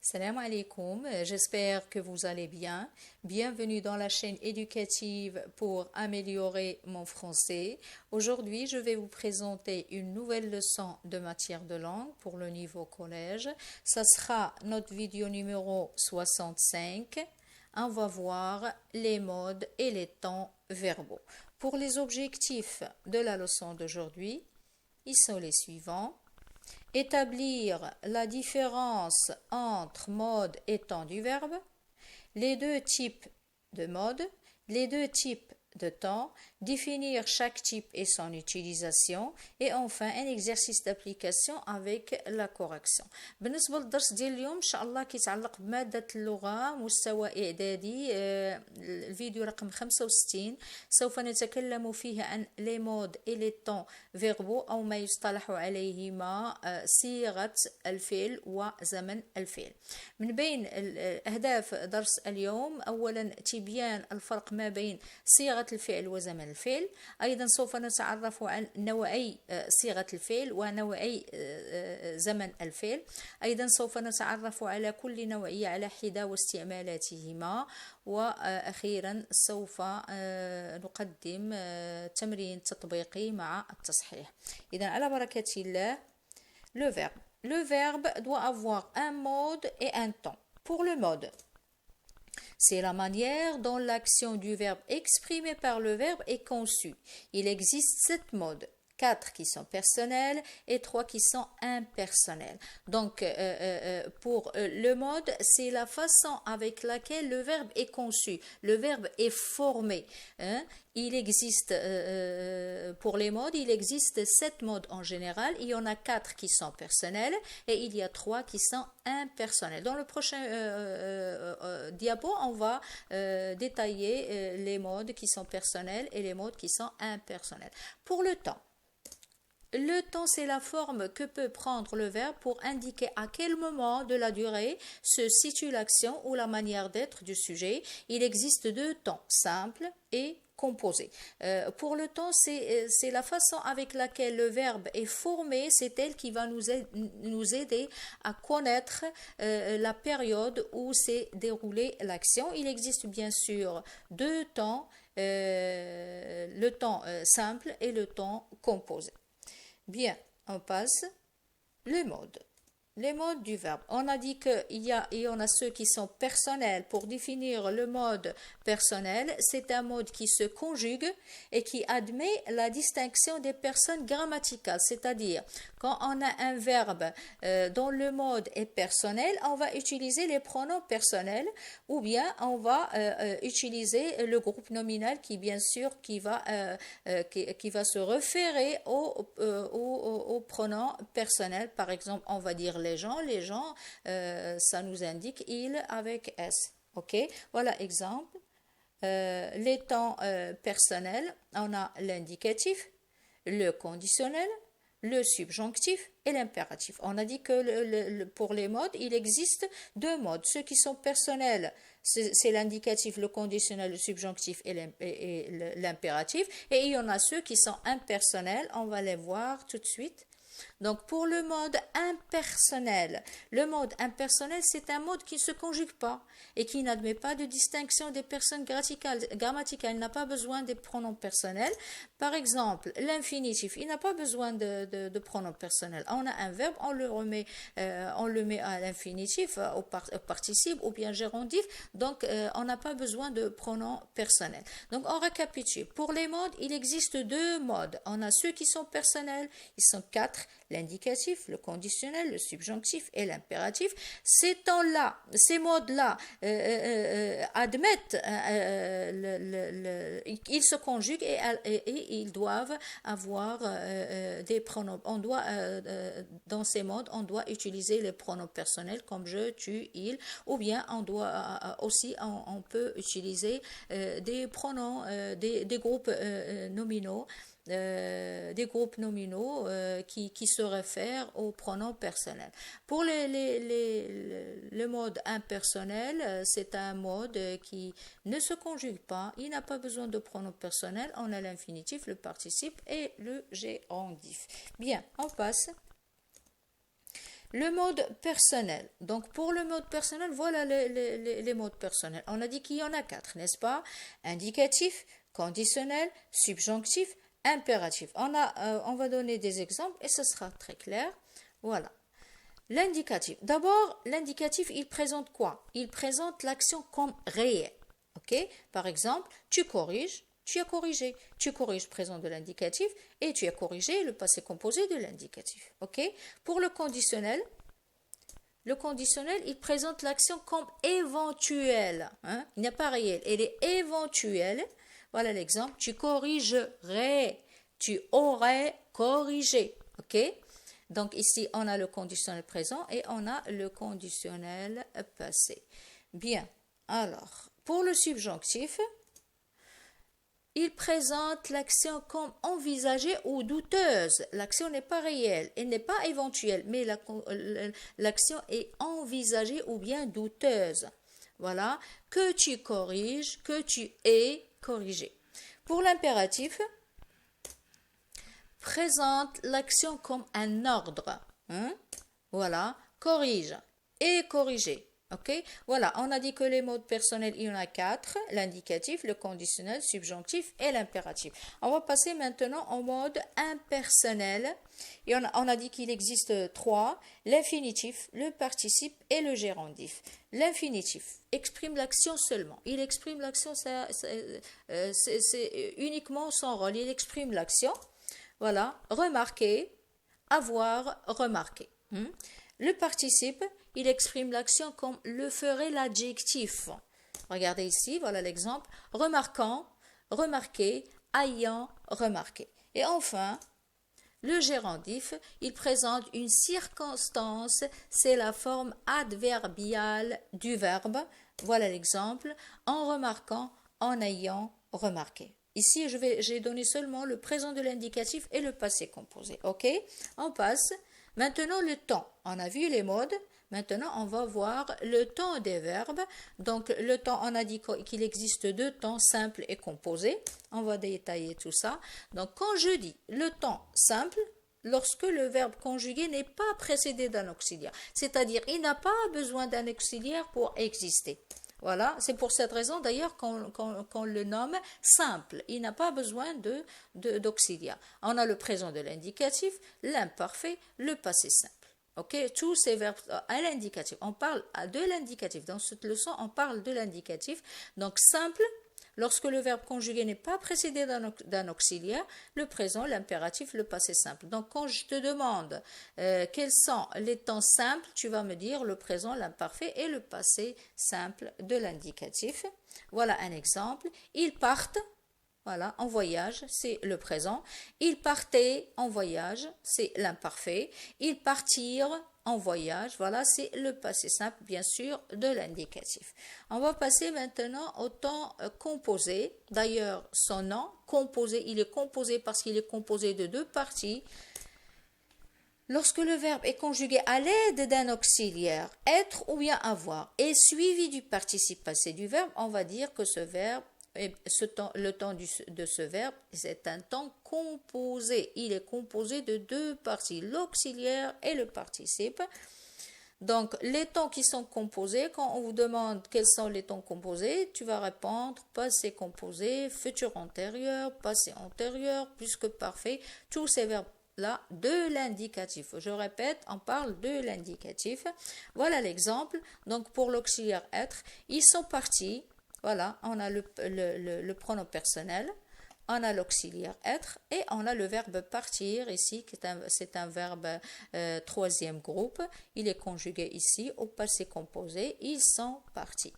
Salam alaikum, j'espère que vous allez bien. Bienvenue dans la chaîne éducative pour améliorer mon français. Aujourd'hui, je vais vous présenter une nouvelle leçon de matière de langue pour le niveau collège. Ça sera notre vidéo numéro 65. On va voir les modes et les temps verbaux. Pour les objectifs de la leçon d'aujourd'hui, ils sont les suivants. Établir la différence entre mode et temps du verbe, les deux types de mode, les deux types de temps, définir chaque type et son utilisation, et enfin un exercice d'application avec la correction. بالنسبة للدرس ديال اليوم إن شاء الله كيتعلق بمادة اللغة مستوى إعدادي الفيديو رقم 65. سوف نتكلم فيه عن les modes et les temps verbaux أو ما يصطلح عليهما صيغة الفعل وزمن الفعل. من بين أهداف درس اليوم أولا تبيان الفرق ما بين صيغة الفعل وزمن الفعل. أيضا سوف نتعرف عن نوعي صيغة الفعل ونوعي زمن الفعل. أيضا سوف نتعرف على كل نوعية على حدة واستعمالاتهما. وأخيرا سوف نقدم تمرين تطبيقي مع التصحيح. إذا على بركة الله. Le verbe. Le verbe doit avoir un mode et un temps. Pour le mode, c'est la manière dont l'action du verbe exprimée par le verbe est conçue. Il existe 7 modes, 4 qui sont personnels et 3 qui sont impersonnels. Donc, pour le mode, c'est la façon avec laquelle le verbe est conçu. Le verbe est formé. Il existe, pour les modes, il existe 7 modes en général. Il y en a 4 qui sont personnels et il y a 3 qui sont impersonnels. Dans le prochain diapo, on va détailler les modes qui sont personnels et les modes qui sont impersonnels. Pour le temps, le temps, c'est la forme que peut prendre le verbe pour indiquer à quel moment de la durée se situe l'action ou la manière d'être du sujet. Il existe 2 temps, simple et composé. Pour le temps, c'est la façon avec laquelle le verbe est formé, c'est elle qui va nous aider à connaître la période où s'est déroulée l'action. Il existe bien sûr 2 temps, le temps simple et le temps composé. Bien, on passe les modes. Les modes du verbe. On a dit qu'il y en a ceux qui sont personnels. Pour définir le mode personnel, c'est un mode qui se conjugue et qui admet la distinction des personnes grammaticales. C'est-à-dire, quand on a un verbe dont le mode est personnel, on va utiliser les pronoms personnels ou bien on va utiliser le groupe nominal qui, bien sûr, qui va se référer au pronom personnel. Par exemple, on va dire les gens, ça nous indique il avec S. Ok, voilà exemple. Les temps personnels, on a l'indicatif, le conditionnel, le subjonctif et l'impératif. On a dit que pour les modes, il existe 2 modes. Ceux qui sont personnels, c'est l'indicatif, le conditionnel, le subjonctif et l'impératif. Et il y en a ceux qui sont impersonnels. On va les voir tout de suite. Donc, pour le mode impersonnel, c'est un mode qui ne se conjugue pas et qui n'admet pas de distinction des personnes grammaticales. Il n'a pas besoin des pronoms personnels. Par exemple, l'infinitif, il n'a pas besoin de pronoms personnels. On a un verbe, on le met à l'infinitif, au participe ou bien gérondif. Donc, on n'a pas besoin de pronoms personnels. Donc, on récapitule. Pour les modes, il existe 2 modes. On a ceux qui sont personnels, ils sont 4. L'indicatif, le conditionnel, le subjonctif et l'impératif. Ces temps-là, ces modes-là admettent, ils se conjuguent et ils doivent avoir des pronoms. Dans ces modes, on doit utiliser les pronoms personnels comme je, tu, il, ou bien on peut utiliser des pronoms, des groupes nominaux. Qui se réfèrent aux pronoms personnels. Pour le mode impersonnel, c'est un mode qui ne se conjugue pas, il n'a pas besoin de pronoms personnels, on a l'infinitif, le participe et le gérondif. Bien, on passe. Le mode personnel. Donc, pour le mode personnel, voilà les modes personnels. On a dit qu'il y en a 4, n'est-ce pas? Indicatif, conditionnel, subjonctif, impératif. On va donner des exemples et ce sera très clair. Voilà. L'indicatif. D'abord, l'indicatif, il présente quoi? Il présente l'action comme réelle. Ok? Par exemple, tu corriges, tu as corrigé. Tu corriges présent de l'indicatif et tu as corrigé le passé composé de l'indicatif. Ok? Pour le conditionnel, il présente l'action comme éventuelle. Hein? Il n'est pas réel, elle est éventuelle. Voilà l'exemple. Tu corrigerais, tu aurais corrigé. Ok? Donc ici, on a le conditionnel présent et on a le conditionnel passé. Bien. Alors, pour le subjonctif, il présente l'action comme envisagée ou douteuse. L'action n'est pas réelle, elle n'est pas éventuelle, mais l'action est envisagée ou bien douteuse. Voilà, que tu corriges, que tu aies corrigé. Pour l'impératif, présente l'action comme un ordre. Hein? Voilà, corrige et corriger. Ok, voilà, on a dit que les modes personnels, il y en a 4, l'indicatif, le conditionnel, subjonctif et l'impératif. On va passer maintenant au mode impersonnel. Et on a dit qu'il existe 3, l'infinitif, le participe et le gérondif. L'infinitif exprime l'action seulement. Il exprime l'action, c'est uniquement son rôle. Il exprime l'action. Voilà, remarquer, avoir remarqué. Le participe, il exprime l'action comme le ferait l'adjectif. Regardez ici, voilà l'exemple. Remarquant, remarqué, ayant remarqué. Et enfin, le gérondif, il présente une circonstance, c'est la forme adverbiale du verbe. Voilà l'exemple, en remarquant, en ayant remarqué. Ici, j'ai donné seulement le présent de l'indicatif et le passé composé. Ok? On passe. Maintenant, le temps. On a vu les modes. Maintenant, on va voir le temps des verbes. Donc, le temps, on a dit qu'il existe 2 temps, simple et composé. On va détailler tout ça. Donc, quand je dis le temps simple, lorsque le verbe conjugué n'est pas précédé d'un auxiliaire. C'est-à-dire, il n'a pas besoin d'un auxiliaire pour exister. Voilà, c'est pour cette raison d'ailleurs qu'on le nomme simple. Il n'a pas besoin d'auxiliaire. On a le présent de l'indicatif, l'imparfait, le passé simple. Ok, tous ces verbes à l'indicatif. On parle de l'indicatif. Dans cette leçon, on parle de l'indicatif. Donc simple, lorsque le verbe conjugué n'est pas précédé d'un auxiliaire, le présent, l'impératif, le passé simple. Donc quand je te demande quels sont les temps simples, tu vas me dire le présent, l'imparfait et le passé simple de l'indicatif. Voilà un exemple. Ils partent. Voilà, en voyage, c'est le présent. Ils partaient en voyage, c'est l'imparfait. Ils partirent en voyage, voilà, c'est le passé simple, bien sûr, de l'indicatif. On va passer maintenant au temps composé. D'ailleurs, son nom, composé, il est composé parce qu'il est composé de 2 parties. Lorsque le verbe est conjugué à l'aide d'un auxiliaire, être ou bien avoir, et suivi du participe passé du verbe, on va dire que ce verbe, le temps de ce verbe, c'est un temps composé. Il est composé de 2 parties, l'auxiliaire et le participe. Donc, les temps qui sont composés, quand on vous demande quels sont les temps composés, tu vas répondre passé composé, futur antérieur, passé antérieur, plus que parfait, tous ces verbes-là de l'indicatif. Je répète, on parle de l'indicatif. Voilà l'exemple. Donc, pour l'auxiliaire être, ils sont partis. Voilà, on a le pronom personnel, on a l'auxiliaire être et on a le verbe partir ici, c'est un verbe 3e groupe. Il est conjugué ici au passé composé, ils sont partis.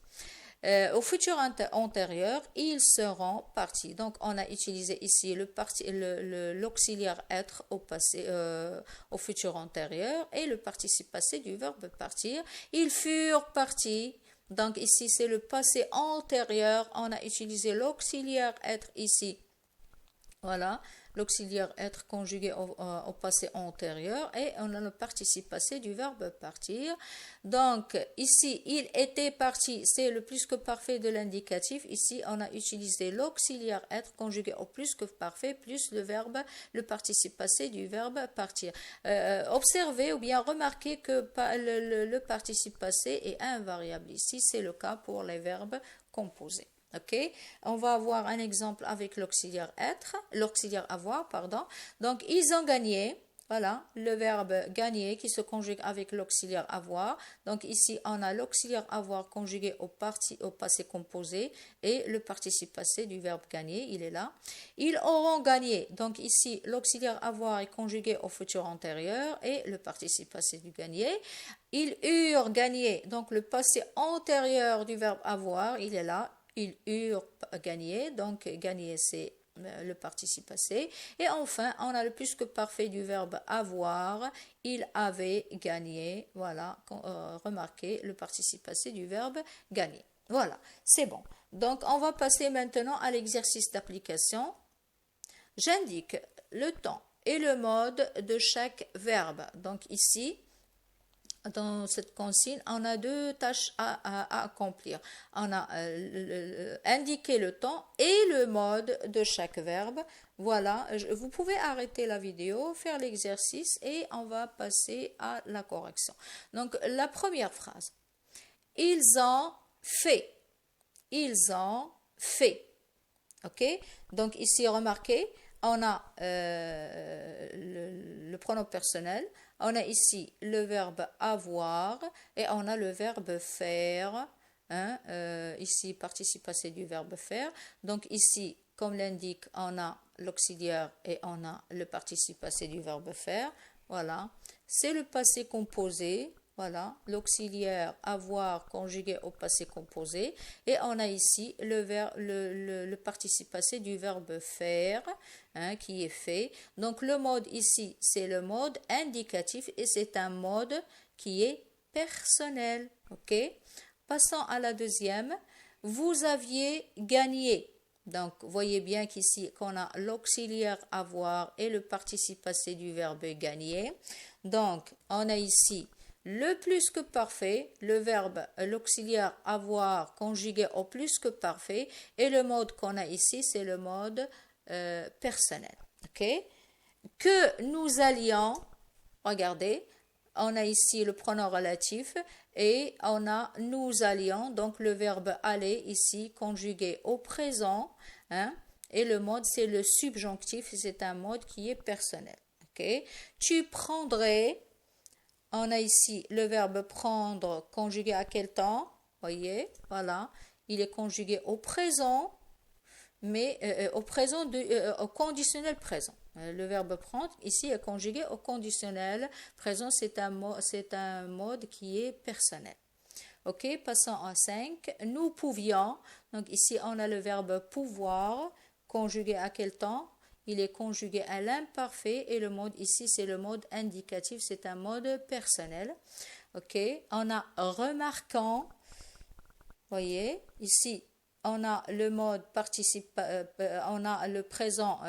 Au futur antérieur, ils seront partis. Donc, on a utilisé ici l'auxiliaire être au futur antérieur et le participe passé du verbe partir. Ils furent partis. Donc ici, c'est le passé antérieur. On a utilisé l'auxiliaire être ici. Voilà, l'auxiliaire être conjugué au passé antérieur et on a le participe passé du verbe partir. Donc ici, il était parti, c'est le plus que parfait de l'indicatif. Ici, on a utilisé l'auxiliaire être conjugué au plus que parfait plus le verbe, le participe passé du verbe partir. Observez ou bien remarquez que le participe passé est invariable ici, c'est le cas pour les verbes composés. Ok, on va avoir un exemple avec l'auxiliaire être, l'auxiliaire avoir, pardon. Donc, ils ont gagné. Voilà, le verbe gagner qui se conjugue avec l'auxiliaire avoir. Donc, ici, on a l'auxiliaire avoir conjugué au passé composé et le participe passé du verbe gagner, il est là. Ils auront gagné. Donc, ici, l'auxiliaire avoir est conjugué au futur antérieur et le participe passé du gagner. Ils eurent gagné. Donc, le passé antérieur du verbe avoir, il est là. Ils eurent gagné, donc gagner c'est le participe passé. Et enfin, on a le plus que parfait du verbe avoir, il avait gagné, voilà, remarquez le participe passé du verbe gagner. Voilà, c'est bon. Donc, on va passer maintenant à l'exercice d'application. J'indique le temps et le mode de chaque verbe. Donc ici, dans cette consigne, on a deux tâches à accomplir. On a indiqué le temps et le mode de chaque verbe. Voilà, vous pouvez arrêter la vidéo, faire l'exercice et on va passer à la correction. Donc, la première phrase. Ils ont fait. Ils ont fait. OK? Donc, ici, remarquez, on a le pronom personnel, on a ici le verbe avoir et on a le verbe faire. Hein, ici, participe passé du verbe faire. Donc, ici, comme l'indique, on a l'auxiliaire et on a le participe passé du verbe faire. Voilà. C'est le passé composé. Voilà, l'auxiliaire avoir conjugué au passé composé. Et on a ici le participe passé du verbe faire, hein, qui est fait. Donc le mode ici, c'est le mode indicatif et c'est un mode qui est personnel. Ok? Passons à la deuxième. Vous aviez gagné. Donc, voyez bien qu'ici, qu'on a l'auxiliaire avoir et le participe passé du verbe gagner. Donc, on a ici le plus que parfait, le verbe, l'auxiliaire avoir conjugué au plus que parfait et le mode qu'on a ici, c'est le mode personnel. Ok? Que nous allions, regardez, on a ici le pronom relatif et on a nous allions, donc le verbe aller ici conjugué au présent, hein, et le mode c'est le subjonctif, c'est un mode qui est personnel. Ok? Tu prendrais. On a ici le verbe prendre conjugué à quel temps? Voyez, voilà. Il est conjugué au présent, mais au conditionnel présent. Le verbe prendre ici est conjugué au conditionnel présent. C'est un mode qui est personnel. Ok, passons à 5. Nous pouvions. Donc ici, on a le verbe pouvoir conjugué à quel temps? Il est conjugué à l'imparfait et le mode ici, c'est le mode indicatif, c'est un mode personnel. Ok, on a remarquant, voyez, ici, on a le mode participe, on a le présent,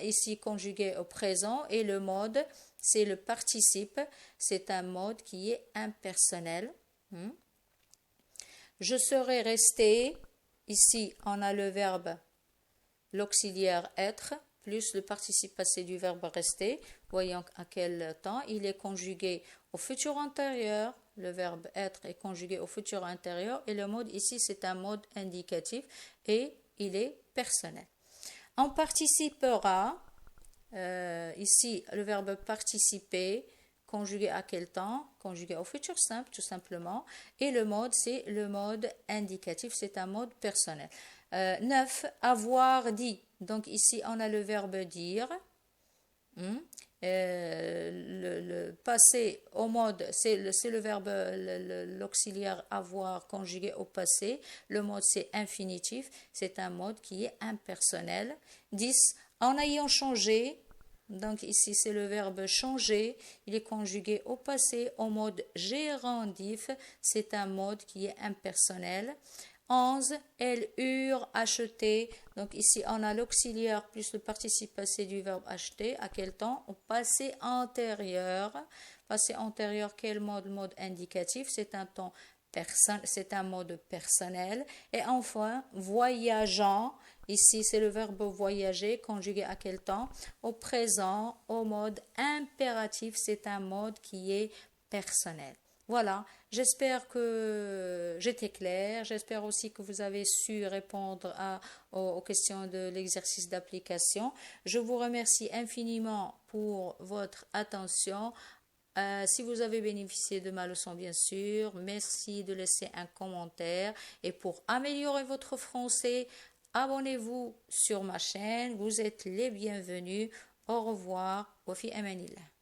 ici conjugué au présent et le mode, c'est le participe, c'est un mode qui est impersonnel. Je serais resté, ici, on a le verbe l'auxiliaire être plus le participe passé du verbe rester. Voyons à quel temps. Il est conjugué au futur antérieur. Le verbe être est conjugué au futur antérieur. Et le mode ici, c'est un mode indicatif et il est personnel. On participera. Ici, le verbe participer conjugué à quel temps? Conjugué au futur simple, tout simplement. Et le mode, c'est le mode indicatif. C'est un mode personnel. 9. Avoir dit. Donc ici, on a le verbe dire. Le passé au mode, c'est le verbe, l'auxiliaire avoir conjugué au passé. Le mode, c'est infinitif. C'est un mode qui est impersonnel. 10. En ayant changé. Donc ici, c'est le verbe changer. Il est conjugué au passé au mode gérondif. C'est un mode qui est impersonnel. 11, elles eurent acheté. Donc ici, on a l'auxiliaire plus le participe passé du verbe acheter. À quel temps? Au passé antérieur. Passé antérieur, quel mode? Mode indicatif. C'est un temps c'est un mode personnel. Et enfin, voyageant. Ici, c'est le verbe voyager, conjugué à quel temps? Au présent, au mode impératif. C'est un mode qui est personnel. Voilà, j'espère que j'étais claire. J'espère aussi que vous avez su répondre aux questions de l'exercice d'application. Je vous remercie infiniment pour votre attention. Si vous avez bénéficié de ma leçon, bien sûr, merci de laisser un commentaire. Et pour améliorer votre français, abonnez-vous sur ma chaîne. Vous êtes les bienvenus. Au revoir. Wa fi amanillah.